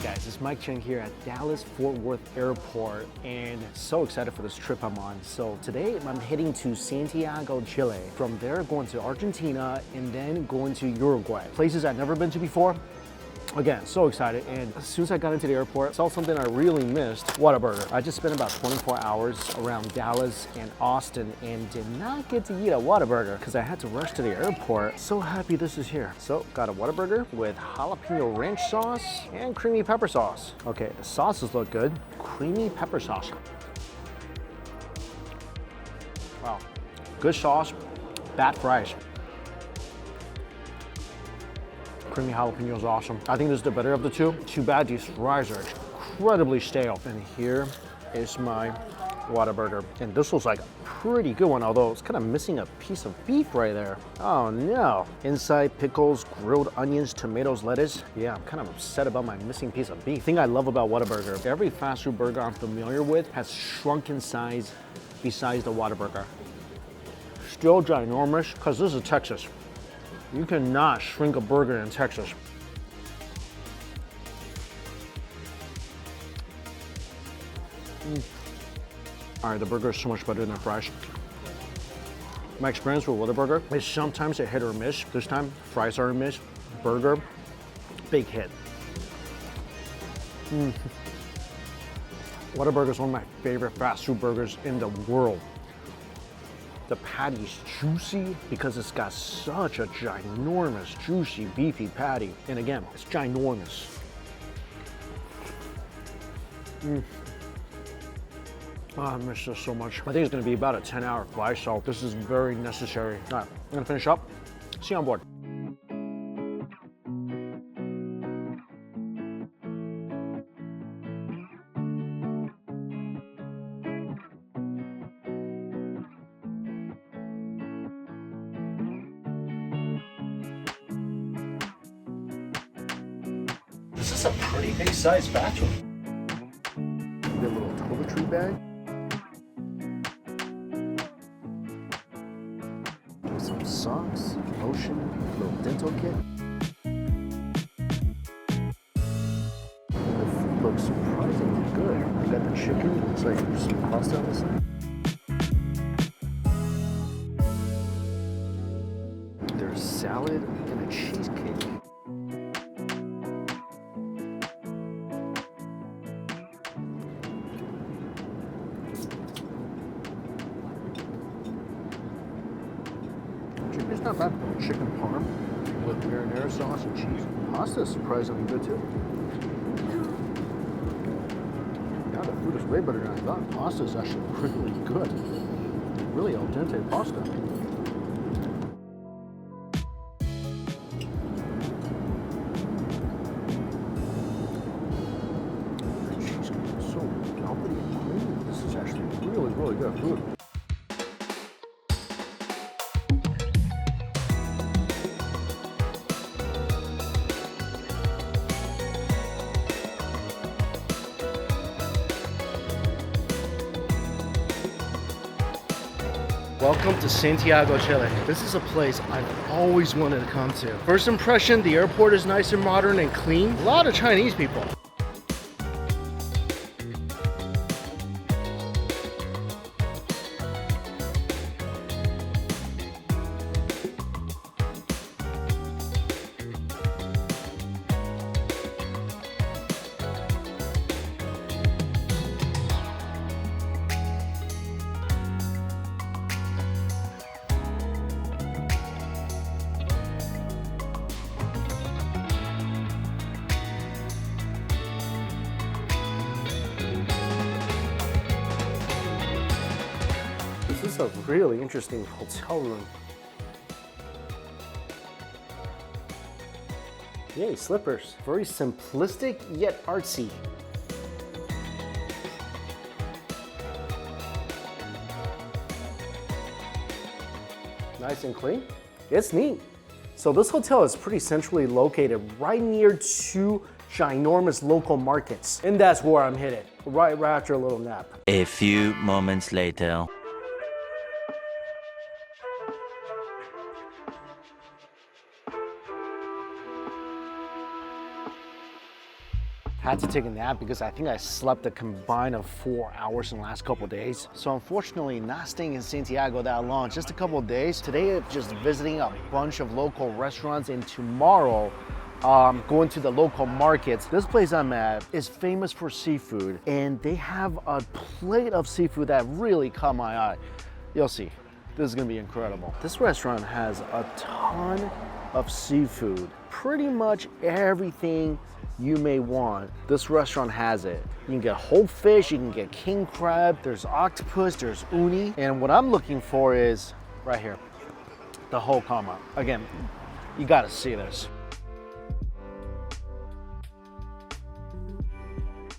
guys, it's Mike Cheng here at Dallas-Fort Worth Airport and so excited for this trip I'm on. So today I'm heading to Santiago, Chile. From there going to Argentina and then going to Uruguay. Places I've never been to before. Again, so excited, and as soon as I got into the airport, I saw something I really missed, Whataburger. I just spent about 24 hours around Dallas and Austin and did not get to eat a Whataburger because I had to rush to the airport. So happy this is here. So, got a Whataburger with jalapeno ranch sauce and creamy pepper sauce. Okay, the sauces look good. Creamy pepper sauce. Wow, good sauce, bad fries. Creamy jalapeno is awesome. I think this is the better of the two. Too bad these fries are incredibly stale. And here is my Whataburger. And this was like a pretty good one, although it's kind of missing a piece of beef right there. Oh no. Inside pickles, grilled onions, tomatoes, lettuce. Yeah, I'm kind of upset about my missing piece of beef. The thing I love about Whataburger, every fast food burger I'm familiar with has shrunk in size besides the Whataburger. Still ginormous, because this is Texas. You cannot shrink a burger in Texas. All right, the burger is so much better than fries. My experience with Whataburger is sometimes a hit or miss. This time, fries are a miss. Burger, big hit. Whataburger is one of my favorite fast food burgers in the world. The patty's juicy because it's got such a ginormous, juicy, beefy patty. And again, it's ginormous. Oh, I miss this so much. I think it's gonna be about a 10-hour flight, so this is very necessary. All right, I'm gonna finish up. See you on board. This is a pretty big size bathroom. Get a little toiletry bag. Get some socks, lotion, a little dental kit. The food looks surprisingly good. I got the chicken, looks like there's some pasta on the side. There's salad and a cheesecake. Chicken's not bad. Chicken parm with marinara sauce and cheese. Pasta is surprisingly good too. Yeah, the food is way better than I thought. Pasta is actually really good. Really al dente pasta. The cheesecake is so velvety and creamy. This is actually really, really good food. Welcome to Santiago, Chile. This is a place I've always wanted to come to. First impression, the airport is nice and modern and clean. A lot of Chinese people. This is a really interesting hotel room. Yay, slippers. Very simplistic yet artsy. Nice and clean. It's neat. So this hotel is pretty centrally located right near two ginormous local markets. And that's where I'm headed, right after a little nap. A few moments later. Had to take a nap because I think I slept a combined of 4 hours in the last couple of days. So unfortunately, not staying in Santiago that long, just a couple of days. Today, just visiting a bunch of local restaurants, and tomorrow, going to the local markets. This place I'm at is famous for seafood, and they have a plate of seafood that really caught my eye. You'll see, this is gonna be incredible. This restaurant has a ton of seafood. Pretty much everything you may want, this restaurant has it. You can get whole fish, you can get king crab, there's octopus, there's uni, and what I'm looking for is right here, the whole Calma. Again, you gotta see this.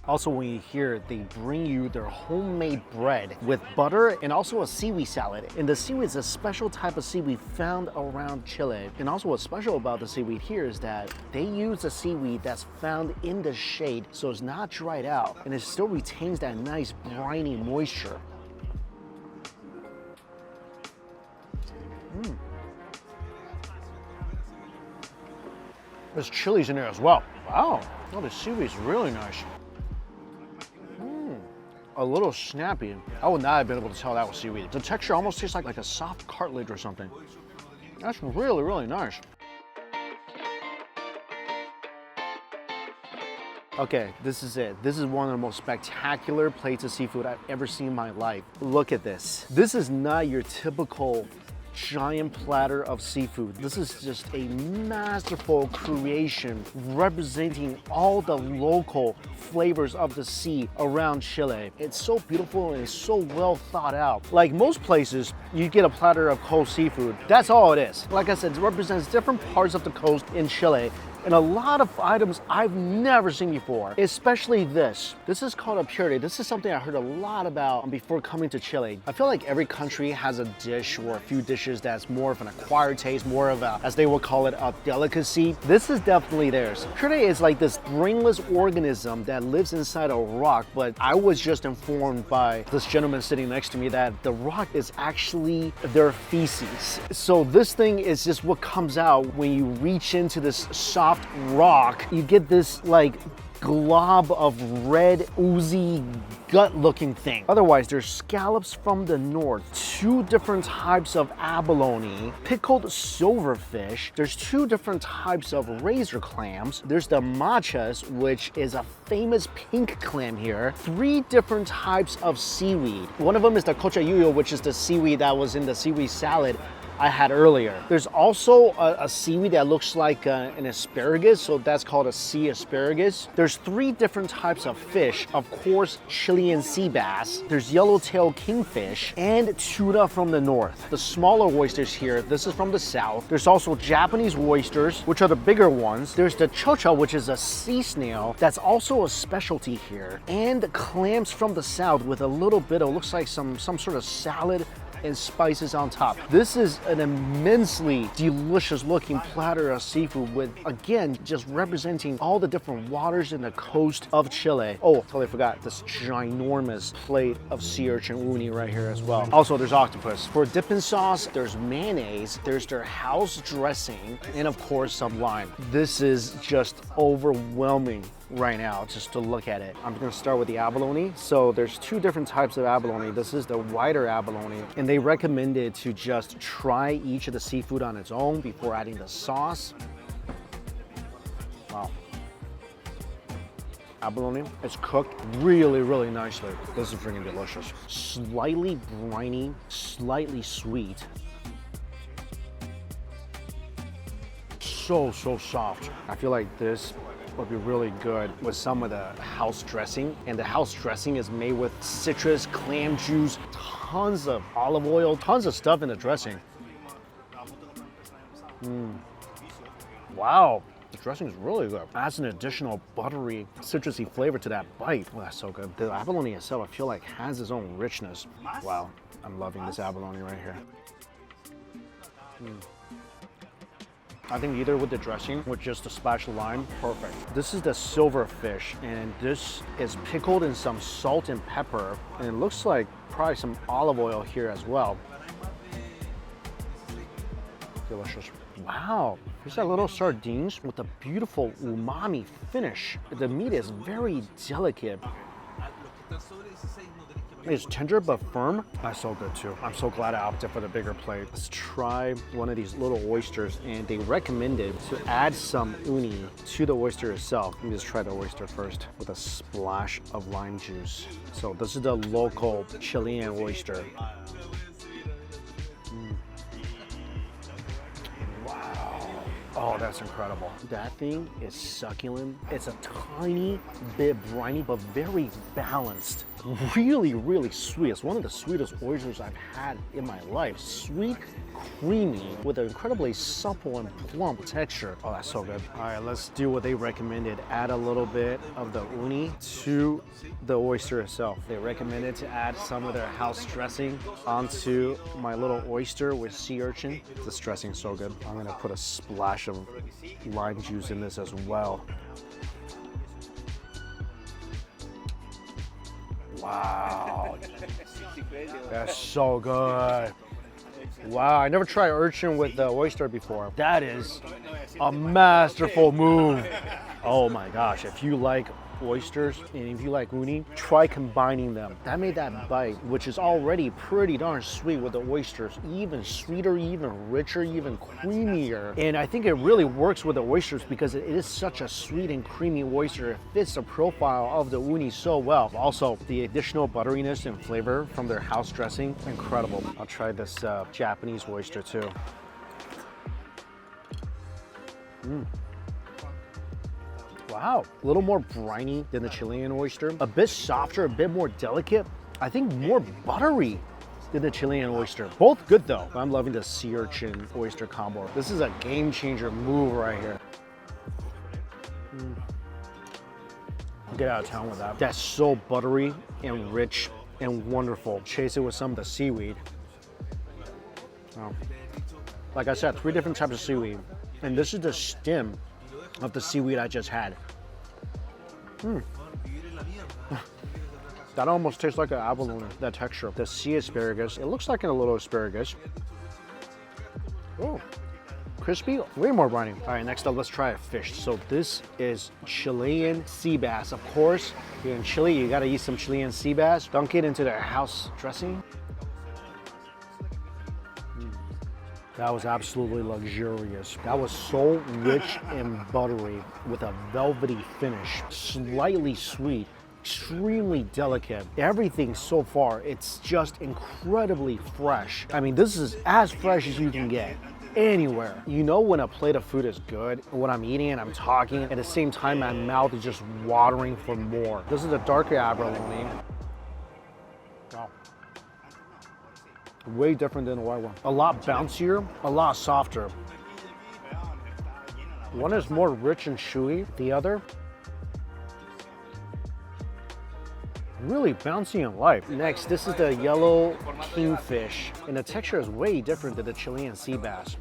Also, when you hear, they bring you their homemade bread with butter and also a seaweed salad. And the seaweed is a special type of seaweed found around Chile. And also what's special about the seaweed here is that they use a seaweed that's found in the shade, so it's not dried out, and it still retains that nice briny moisture. There's chilies in there as well. Wow, oh, the seaweed's really nice. A little snappy. I would not have been able to tell that was seaweed. The texture almost tastes like a soft cartilage or something. That's really, really nice. Okay, this is it. This is one of the most spectacular plates of seafood I've ever seen in my life. Look at this. This is not your typical giant platter of seafood. This is just a masterful creation representing all the local flavors of the sea around Chile. It's so beautiful and it's so well thought out. Like most places, you get a platter of cold seafood. That's all it is. Like I said, it represents different parts of the coast in Chile, and a lot of items I've never seen before, especially this. This is called a puree. This is something I heard a lot about before coming to Chile. I feel like every country has a dish or a few dishes that's more of an acquired taste, more of a, as they would call it, a delicacy. This is definitely theirs. Puree is like this brainless organism that lives inside a rock, but I was just informed by this gentleman sitting next to me that the rock is actually their feces. So this thing is just what comes out when you reach into this soft rock. You get this like glob of red, oozy, gut-looking thing. Otherwise, there's scallops from the north, 2 different types of abalone, pickled silverfish. There's 2 different types of razor clams. There's the machas, which is a famous pink clam here. 3 different types of seaweed. One of them is the cochayuyo, which is the seaweed that was in the seaweed salad I had earlier. There's also a seaweed that looks like an asparagus, so that's called a sea asparagus. There's 3 different types of fish. Of course, Chilean sea bass. There's yellowtail kingfish and tuna from the north. The smaller oysters here, this is from the south. There's also Japanese oysters, which are the bigger ones. There's the chocha, which is a sea snail. That's also a specialty here. And clams from the south with a little bit of, looks like some sort of salad and spices on top. This is an immensely delicious looking platter of seafood with, again, just representing all the different waters in the coast of Chile. Oh, totally forgot this ginormous plate of sea urchin uni right here as well. Also, there's octopus. For dipping sauce, there's mayonnaise, there's their house dressing, and of course some lime. This is just overwhelming right now just to look at it. I'm gonna start with the abalone. So there's 2 different types of abalone. This is the whiter abalone, and they recommended to just try each of the seafood on its own before adding the sauce. Wow. Abalone, it's cooked really, really nicely. This is freaking delicious. Slightly briny, slightly sweet. So soft. I feel like this would be really good with some of the house dressing. And the house dressing is made with citrus, clam juice, tons of olive oil, tons of stuff in the dressing. Wow, the dressing is really good. Adds an additional buttery, citrusy flavor to that bite. Oh, that's so good. The abalone itself, I feel like, has its own richness. Wow, I'm loving this abalone right here. I think either with the dressing, with just a splash of lime, perfect. This is the silverfish, and this is pickled in some salt and pepper, and it looks like probably some olive oil here as well. delicious. Wow, these are little sardines with a beautiful umami finish. The meat is very delicate. It's tender but firm. That's so good too. I'm so glad I opted for the bigger plate. Let's try one of these little oysters, and they recommended to add some uni to the oyster itself. Let me just try the oyster first with a splash of lime juice. So this is the local Chilean oyster. Oh, that's incredible. That thing is succulent. It's a tiny bit briny, but very balanced. Really, really sweet. It's one of the sweetest oysters I've had in my life. Sweet, creamy, with an incredibly supple and plump texture. Oh, that's so good. All right, let's do what they recommended. Add a little bit of the uni to the oyster itself. They recommended to add some of their house dressing onto my little oyster with sea urchin. This dressing is so good. I'm gonna put a splash of lime juice in this as well. Wow, that's so good. Wow, I never tried urchin with the oyster before. That is a masterful move. Oh my gosh, if you like oysters and if you like uni, try combining them. That made that bite, which is already pretty darn sweet with the oysters, even sweeter, even richer, even creamier. And I think it really works with the oysters because it is such a sweet and creamy oyster. It fits the profile of the uni so well. Also, the additional butteriness and flavor from their house dressing, incredible. I'll try this Japanese oyster too. Wow, a little more briny than the Chilean oyster. A bit softer, a bit more delicate. I think more buttery than the Chilean oyster. Both good though. I'm loving the sea urchin oyster combo. This is a game changer move right here. Get out of town with that. That's so buttery and rich and wonderful. Chase it with some of the seaweed. Oh. Like I said, 3 different types of seaweed. And this is the stem of the seaweed I just had. That almost tastes like an abalone, that texture. The sea asparagus, it looks like a little asparagus. Oh, crispy, way more briny. All right, next up, let's try a fish. So this is Chilean sea bass. Of course, here in Chile, you gotta eat some Chilean sea bass. Dunk it into their house dressing. That was absolutely luxurious. That was so rich and buttery with a velvety finish, slightly sweet, extremely delicate. Everything so far, it's just incredibly fresh. I mean, this is as fresh as you can get anywhere. You know when a plate of food is good, when I'm eating and I'm talking, at the same time my mouth is just watering for more. This is a darker abalone. Wow. Way different than the white one. A lot bouncier, a lot softer. One is more rich and chewy, the other really bouncy and light. Next, this is the yellow kingfish, and the texture is way different than the Chilean sea bass.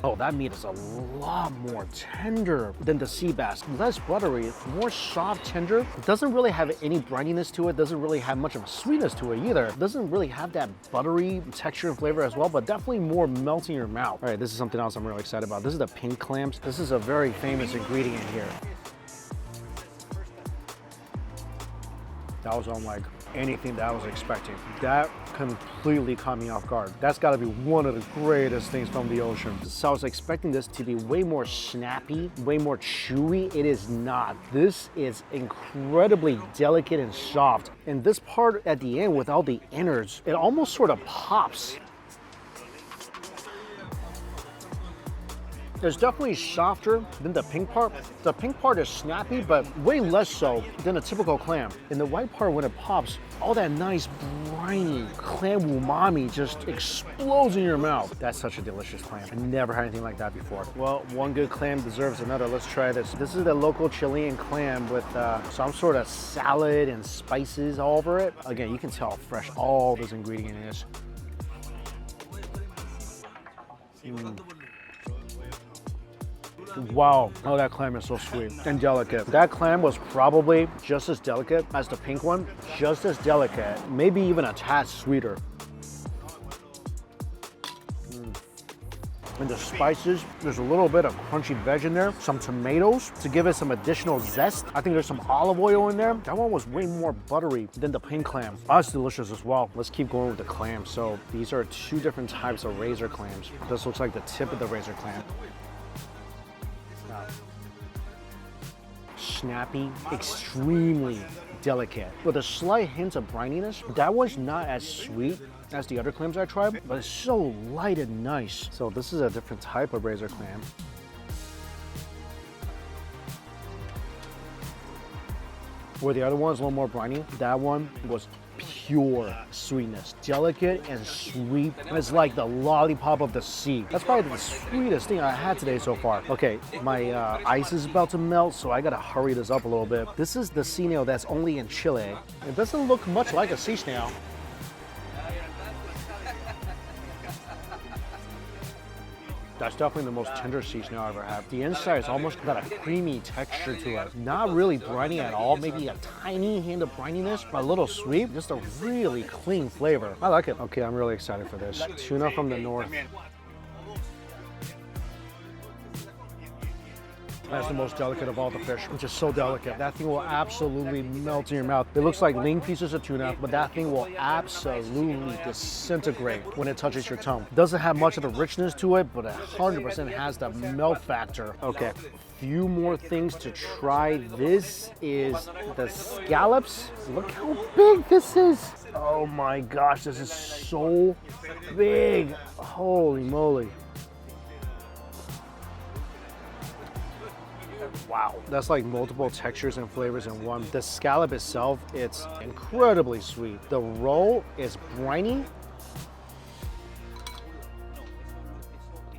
Oh, that meat is a lot more tender than the sea bass. Less buttery, more soft, tender. It doesn't really have any brininess to it. Doesn't really have much of a sweetness to it either. It doesn't really have that buttery texture and flavor as well, but definitely more melt in your mouth. All right, this is something else I'm really excited about. This is the pink clams. This is a very famous ingredient here. That was unlike anything that I was expecting. That completely caught me off guard. That's gotta be one of the greatest things from the ocean. So I was expecting this to be way more snappy, way more chewy. It is not. This is incredibly delicate and soft. And this part at the end, without the innards, it almost sort of pops. It's definitely softer than the pink part. The pink part is snappy, but way less so than a typical clam. In the white part, when it pops, all that nice briny clam umami just explodes in your mouth. That's such a delicious clam. I never had anything like that before. Well, one good clam deserves another. Let's try this. This is the local Chilean clam with some sort of salad and spices all over it. Again, you can tell how fresh all this ingredient is. Wow. Oh, that clam is so sweet and delicate. That clam was probably just as delicate as the pink one, just as delicate, maybe even a tad sweeter. And the spices, there's a little bit of crunchy veg in there, some tomatoes to give it some additional zest. I think there's some olive oil in there. That one was way more buttery than the pink clam. That's delicious as well. Let's keep going with the clam. So these are two different types of razor clams. This looks like the tip of the razor clam. Snappy, extremely delicate. With a slight hint of brininess. That one's not as sweet as the other clams I tried, but it's so light and nice. So this is a different type of razor clam. Where the other one is a little more briny, that one was pure sweetness. Delicate and sweet. It's like the lollipop of the sea. That's probably the sweetest thing I had today so far. Okay, my ice is about to melt, so I gotta hurry this up a little bit. This is the sea snail that's only in Chile. It doesn't look much like a sea snail. That's definitely the most tender sea snail I've ever had. The inside is almost got a creamy texture to it. Not really briny at all, maybe a tiny hint of brininess, but a little sweet. Just a really clean flavor. I like it. Okay, I'm really excited for this. Tuna from the north. That's the most delicate of all the fish. It's just so delicate. That thing will absolutely melt in your mouth. It looks like lean pieces of tuna, but that thing will absolutely disintegrate when it touches your tongue. Doesn't have much of the richness to it, but 100% has the melt factor. Okay, few more things to try. This is the scallops. Look how big this is. Oh my gosh, this is so big. Holy moly. Wow, that's like multiple textures and flavors in one. The scallop itself, it's incredibly sweet. The roll is briny.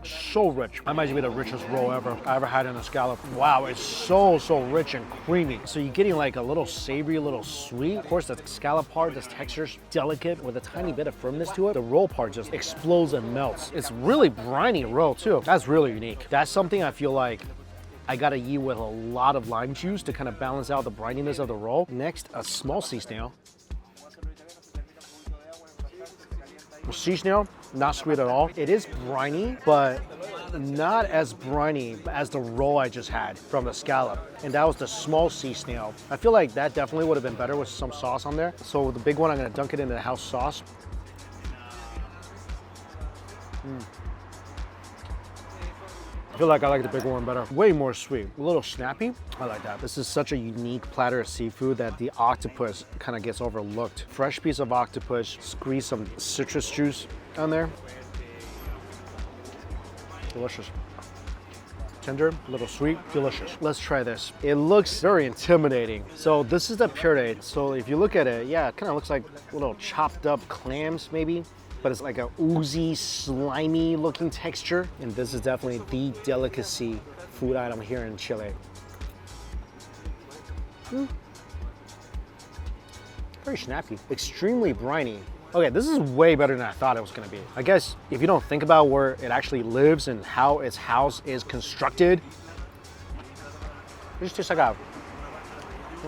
So rich. That might be the richest roll I ever had in a scallop. Wow, it's so rich and creamy. So you're getting like a little savory, a little sweet. Of course, the scallop part, this texture's delicate with a tiny bit of firmness to it. The roll part just explodes and melts. It's really briny roll too. That's really unique. That's something I feel like I gotta eat with a lot of lime juice to kind of balance out the brininess of the roll. Next, a small sea snail. Sea snail, not sweet at all. It is briny, but not as briny as the roll I just had from the scallop. And that was the small sea snail. I feel like that definitely would have been better with some sauce on there. So the big one, I'm gonna dunk it into the house sauce. I feel like I like the bigger one better. Way more sweet, a little snappy. I like that. This is such a unique platter of seafood that the octopus kind of gets overlooked. Fresh piece of octopus, squeeze some citrus juice on there. Delicious. Tender, a little sweet, delicious. Let's try this. It looks very intimidating. So this is the puree. So if you look at it, yeah, it kind of looks like little chopped up clams maybe, but it's like a oozy, slimy looking texture. And this is definitely the delicacy food item here in Chile. Very snappy, extremely briny. Okay, this is way better than I thought it was gonna be. I guess if you don't think about where it actually lives and how its house is constructed, it just tastes like a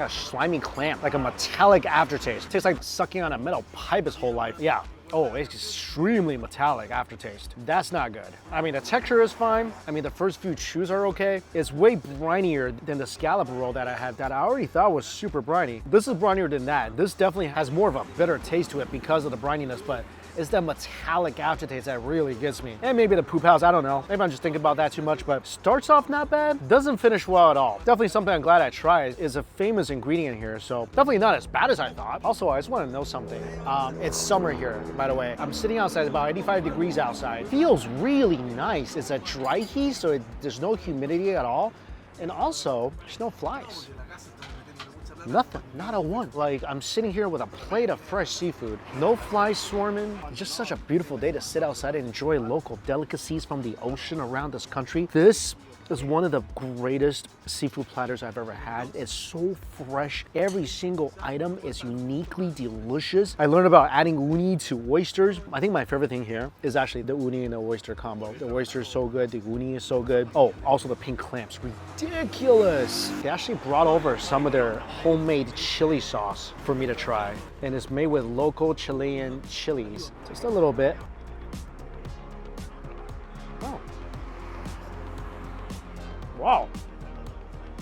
slimy clam, like a metallic aftertaste. It tastes like sucking on a metal pipe his whole life. Yeah. Oh, it's extremely metallic aftertaste. That's not good. I mean, the texture is fine. I mean, the first few chews are okay. It's way brinier than the scallop roll that I had that I already thought was super briny. This is brinier than that. This definitely has more of a bitter taste to it because of the brininess, but it's that metallic aftertaste that really gets me. And maybe the poop house, I don't know. Maybe I'm just thinking about that too much, but starts off not bad, doesn't finish well at all. Definitely something I'm glad I tried. Is a famous ingredient here, so definitely not as bad as I thought. Also, I just want to know something. It's summer here, by the way. I'm sitting outside, about 85 degrees outside. Feels really nice. It's a dry heat, so there's no humidity at all. And also, there's no flies. Nothing, not a one. Like, I'm sitting here with a plate of fresh seafood. No flies swarming. Just such a beautiful day to sit outside and enjoy local delicacies from the ocean around this country. This It's one of the greatest seafood platters I've ever had. It's so fresh. Every single item is uniquely delicious. I learned about adding uni to oysters. I think my favorite thing here is actually the uni and the oyster combo. The oyster is so good, the uni is so good. Oh, also the pink clamps, ridiculous. They actually brought over some of their homemade chili sauce for me to try. And it's made with local Chilean chilies. Just a little bit. Oh. Wow.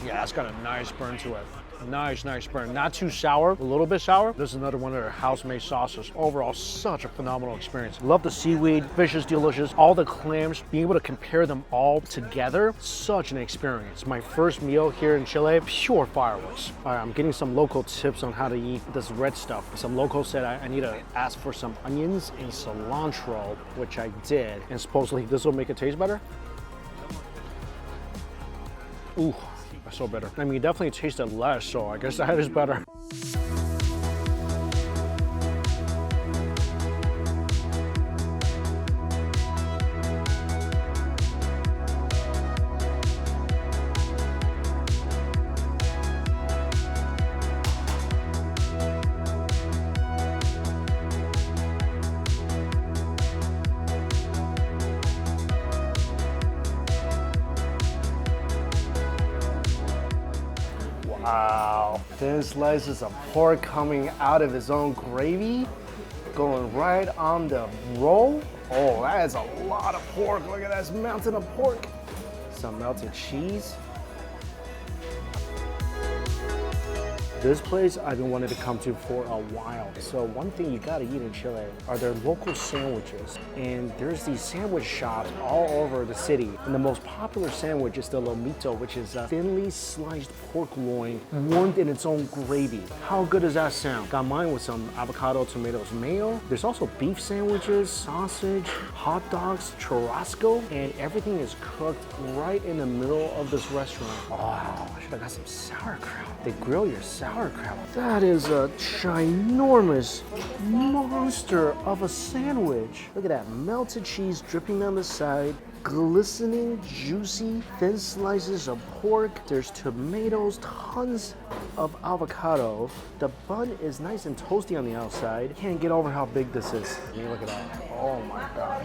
Yeah, that's got a nice burn to it. Nice burn. Not too sour, a little bit sour. This is another one of their house-made sauces. Overall, such a phenomenal experience. Love the seaweed, fish is delicious. All the clams, being able to compare them all together, such an experience. My first meal here in Chile, pure fireworks. All right, I'm getting some local tips on how to eat this red stuff. Some locals said I need to ask for some onions and cilantro, which I did. And supposedly this will make it taste better. Ooh, that's so better. I mean, it definitely tasted less, so I guess that is better. Wow, thin slices of pork coming out of its own gravy, going right on the roll. Oh, that is a lot of pork. Look at that mountain of pork. Some melted cheese. This place I've been wanting to come to for a while. So one thing you gotta eat in Chile are their local sandwiches. And there's these sandwich shops all over the city. And the most popular sandwich is the lomito, which is a thinly sliced pork loin warmed in its own gravy. How good does that sound? Got mine with some avocado, tomatoes, mayo. There's also beef sandwiches, sausage, hot dogs, churrasco, and everything is cooked right in the middle of this restaurant. Oh, I should have got some sauerkraut. They grill your sauerkraut. That is a ginormous monster of a sandwich. Look at that, melted cheese dripping down the side, glistening, juicy, thin slices of pork. There's tomatoes, tons of avocado. The bun is nice and toasty on the outside. Can't get over how big this is. I mean, look at that. Oh my God.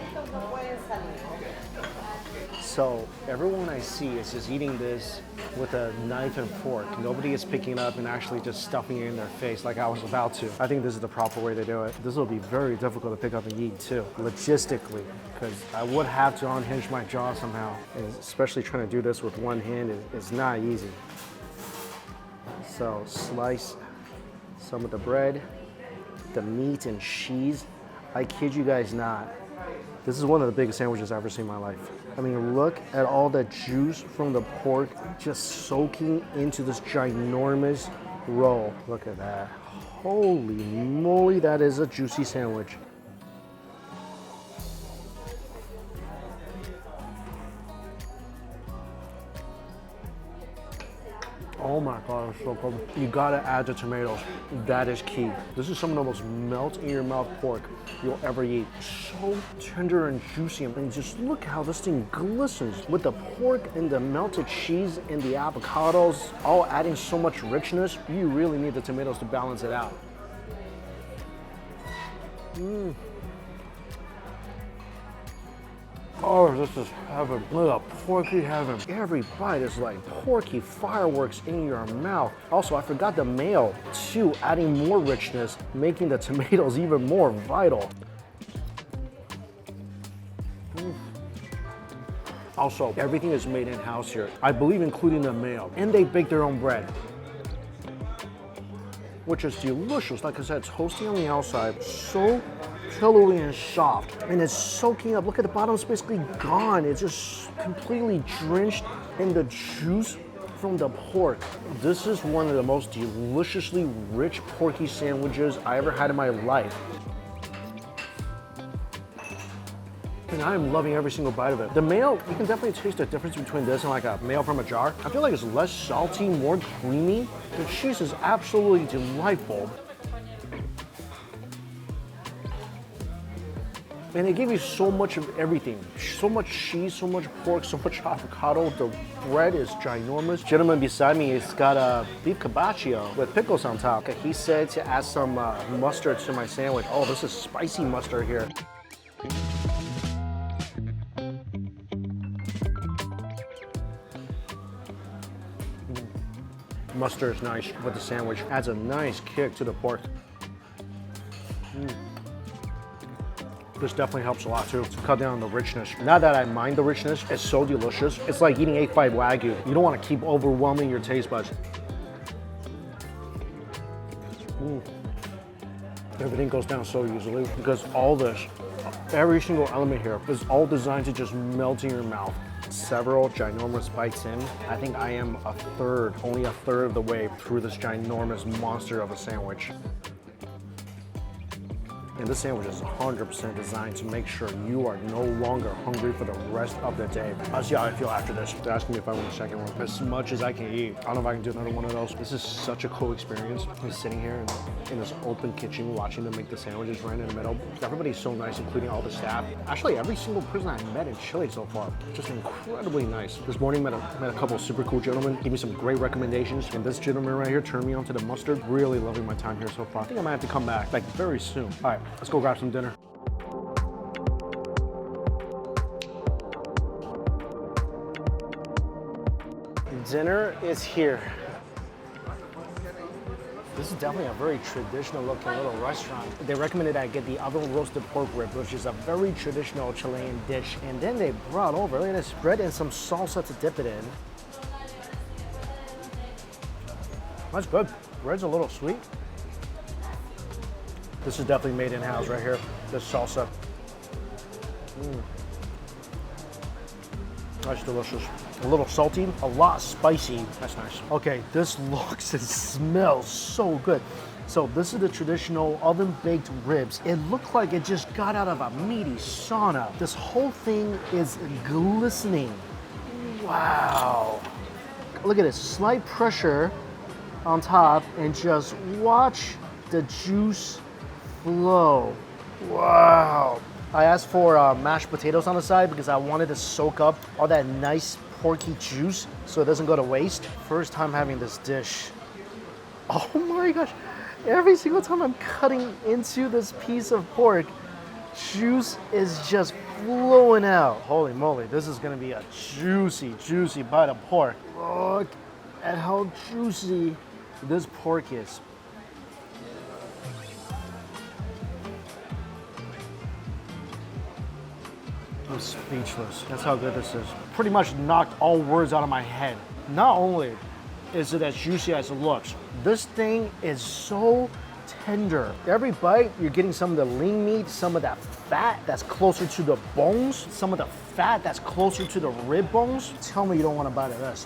So everyone I see is just eating this with a knife and fork. Nobody is picking it up and actually just stuffing it in their face like I was about to. I think this is the proper way to do it. This will be very difficult to pick up and eat too, logistically, because I would have to unhinge my jaw somehow. And especially trying to do this with one hand is not easy. So slice some of the bread, the meat and cheese. I kid you guys not. This is one of the biggest sandwiches I've ever seen in my life. I mean, look at all the juice from the pork just soaking into this ginormous roll. Look at that. Holy moly, that is a juicy sandwich. Oh my God, it's so good. You gotta add the tomatoes. That is key. This is some of the most melt in your mouth pork you'll ever eat. So tender and juicy. And just look how this thing glistens with the pork and the melted cheese and the avocados, all adding so much richness. You really need the tomatoes to balance it out. Oh, this is heaven. Look at porky heaven. Every bite is like porky fireworks in your mouth. Also, I forgot the mayo too, adding more richness, making the tomatoes even more vital. Also, everything is made in-house here. I believe including the mayo. And they bake their own bread, which is delicious. Like I said, toasty on the outside, so pillowy and soft, and it's soaking up. Look at the bottom, it's basically gone. It's just completely drenched in the juice from the pork. This is one of the most deliciously rich porky sandwiches I ever had in my life. And I'm loving every single bite of it. The mayo, you can definitely taste the difference between this and like a mayo from a jar. I feel like it's less salty, more creamy. The cheese is absolutely delightful. And they give you so much of everything. So much cheese, so much pork, so much avocado. The bread is ginormous. Gentleman beside me has got a beef carpaccio with pickles on top. He said to add some mustard to my sandwich. Oh, this is spicy mustard here. Mustard is nice with the sandwich. Adds a nice kick to the pork. This definitely helps a lot too, to cut down on the richness. Not that I mind the richness, it's so delicious. It's like eating A5 Wagyu. You don't want to keep overwhelming your taste buds. Everything goes down so easily because all this, every single element here is all designed to just melt in your mouth. Several ginormous bites in. I think I am only a third of the way through this ginormous monster of a sandwich. And this sandwich is 100% designed to make sure you are no longer hungry for the rest of the day. I'll see how I feel after this. They're asking me if I want a second one. As much as I can eat, I don't know if I can do another one of those. This is such a cool experience. Just sitting here in this open kitchen, watching them make the sandwiches right in the middle. Everybody's so nice, including all the staff. Actually, every single person I've met in Chile so far, just incredibly nice. This morning, met a couple of super cool gentlemen, gave me some great recommendations. And this gentleman right here turned me on to the mustard. Really loving my time here so far. I think I might have to come back, like very soon. All right, let's go grab some dinner. Dinner is here. This is definitely a very traditional looking little restaurant. They recommended I get the oven roasted pork rib, which is a very traditional Chilean dish. And then they brought over, look at this bread and some salsa to dip it in. That's good. Bread's a little sweet. This is definitely made in-house right here, this salsa. That's delicious. A little salty, a lot spicy. That's nice. Okay, this looks and smells so good. So this is the traditional oven-baked ribs. It looked like it just got out of a meaty sauna. This whole thing is glistening. Wow. Look at this, slight pressure on top and just watch the juice flow. Wow. I asked for mashed potatoes on the side because I wanted to soak up all that nice porky juice so it doesn't go to waste. First time having this dish. Oh my gosh. Every single time I'm cutting into this piece of pork, juice is just flowing out. Holy moly, this is gonna be a juicy, juicy bite of pork. Look at how juicy this pork is. I'm speechless. That's how good this is. Pretty much knocked all words out of my head. Not only is it as juicy as it looks, this thing is so tender. Every bite, you're getting some of the lean meat, some of that fat that's closer to the bones, some of the fat that's closer to the rib bones. Tell me you don't want a bite of this.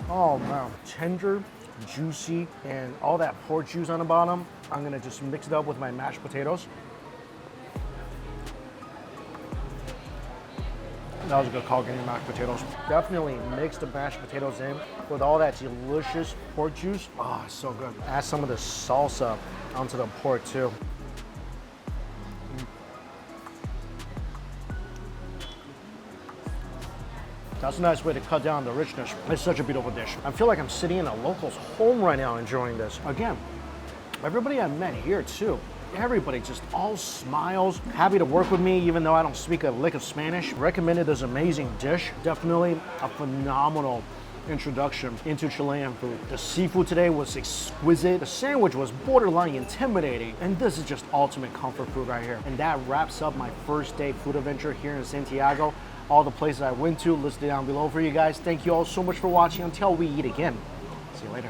Oh man, tender, juicy, and all that pork juice on the bottom. I'm gonna just mix it up with my mashed potatoes. That was a good call getting mashed potatoes. Definitely mix the mashed potatoes in with all that delicious pork juice. Oh, it's so good. Add some of the salsa onto the pork too. That's a nice way to cut down the richness. It's such a beautiful dish. I feel like I'm sitting in a local's home right now enjoying this. Again, everybody I met here too, everybody just all smiles, happy to work with me even though I don't speak a lick of Spanish. Recommended this amazing dish. Definitely a phenomenal introduction into Chilean food. The seafood today was exquisite. The sandwich was borderline intimidating. And this is just ultimate comfort food right here. And that wraps up my first day food adventure here in Santiago. All the places I went to listed down below for you guys. Thank you all so much for watching. Until we eat again. See you later.